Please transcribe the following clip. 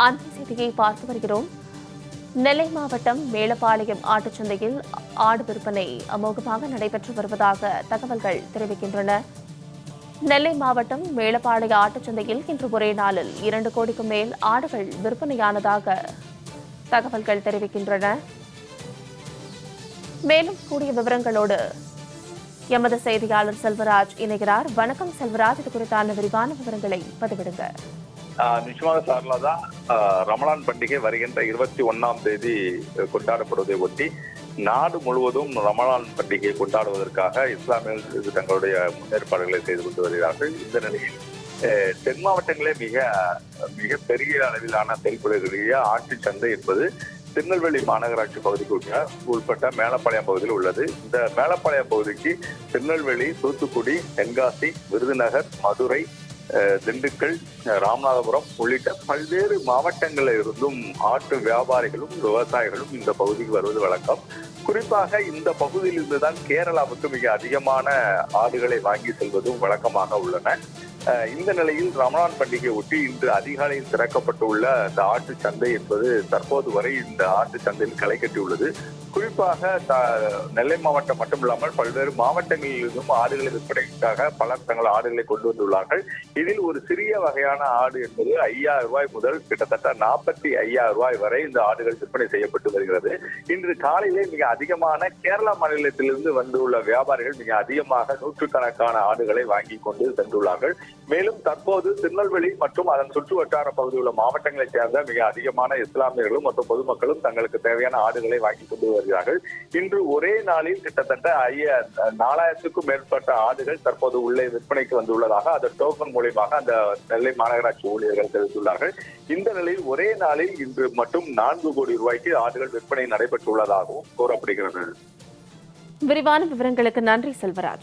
அந்த செய்தியை பார்த்து வருகிறோம். நெல்லை மாவட்டம் மேலப்பாளையம் ஆட்டுச்சந்தையில் ஆடு விற்பனை அமோகமாக நடைபெற்று வருவதாக தகவல்கள் தெரிவிக்கின்றன. நெல்லை மாவட்டம் மேலப்பாளைய ஆட்டுச்சந்தையில் இன்று ஒரே நாளில் 2 கோடிக்கும் மேல் ஆடுகள் விற்பனையானதாக தகவல்கள் தெரிவிக்கின்றன. மேலும் கூடிய விவரங்களோடு எமது செய்தியாளர் செல்வராஜ் இணைகிறார். வணக்கம் செல்வராஜ், இது குறித்தான விரிவான விவரங்களை பதிவிடுங்க. நிச்சயமாக சார்லா, ரமலான் பண்டிகை வருகின்ற 21ஆம் தேதி கொண்டாடப்படுவதை ஒட்டி நாடு முழுவதும் ரமலான் பண்டிகையை கொண்டாடுவதற்காக இஸ்லாமியர்கள் தங்களுடைய முன்னேற்பாடுகளை செய்து கொண்டு வருகிறார்கள். இந்த நிலையில் தென் மாவட்டங்களே மிக பெரிய அளவிலான செயல்படக்கூடிய ஆட்டு சந்தை என்பது திருநெல்வேலி மாநகராட்சி பகுதிக்கு உட்பட்ட மேலப்பாளையம் பகுதியில் உள்ளது. இந்த மேலப்பாளையம் பகுதிக்கு திருநெல்வேலி, தூத்துக்குடி, தென்காசி, விருதுநகர், மதுரை, திண்டுக்கல், ராமநாதபுரம் உள்ளிட்ட பல்வேறு மாவட்டங்களில் இருந்தும் ஆட்டு வியாபாரிகளும் விவசாயிகளும் இந்த பகுதிக்கு வருவது வழக்கம். குறிப்பாக இந்த பகுதியில் இருந்துதான் கேரளாவுக்கு மிக அதிகமான ஆடுகளை வாங்கி செல்வதும் வழக்கமாக உள்ளன. இந்த நிலையில் ரமலான் பண்டிகை ஒட்டி இன்று அதிகாலையில் திறக்கப்பட்டுள்ள இந்த ஆட்டு சந்தை என்பது தற்போது வரை இந்த ஆட்டு சந்தையில் களை கட்டியுள்ளது. குறிப்பாக நெல்லை மாவட்டம் மட்டுமில்லாமல் பல்வேறு மாவட்டங்களில் இருந்தும் ஆடுகளை விற்பனைக்காக பலர் தங்கள் ஆடுகளை கொண்டு வந்துள்ளார்கள். இதில் ஒரு சிறிய வகையான ஆடு என்பது 5000 ரூபாய் முதல் கிட்டத்தட்ட 45,000 ரூபாய் வரை இந்த ஆடுகள் விற்பனை செய்யப்பட்டு வருகிறது. இன்று காலையிலே மிக அதிகமான கேரளா மாநிலத்திலிருந்து வந்துள்ள வியாபாரிகள் மிக அதிகமாக நூற்றுக்கணக்கான ஆடுகளை வாங்கி கொண்டு சென்றுள்ளார்கள். மேலும் தற்போது திருநெல்வேலி மற்றும் அதன் சுற்று வட்டார பகுதியில் உள்ள மாவட்டங்களைச் சேர்ந்த மிக அதிகமான இஸ்லாமியர்களும் மற்றும் பொதுமக்களும் தங்களுக்கு தேவையான ஆடுகளை வாங்கி கொண்டு வருகிறார்கள். இன்று ஒரே நாளில் கிட்டத்தட்ட 4000க்கும் மேற்பட்ட ஆடுகள் தற்போது உள்ளே விற்பனைக்கு வந்துள்ளதாக அதன் டோக்கன் மூலியமாக அந்த நெல்லை மாநகராட்சி ஊழியர்கள் தெரிவித்துள்ளார்கள். இந்த நிலையில் ஒரே நாளில் இன்று மட்டும் 4 கோடி ரூபாய்க்கு ஆடுகள் விற்பனை நடைபெற்றுள்ளதாகவும் கூறப்படுகிறது. விரிவான விவரங்களுக்கு நன்றி செல்வராஜ்.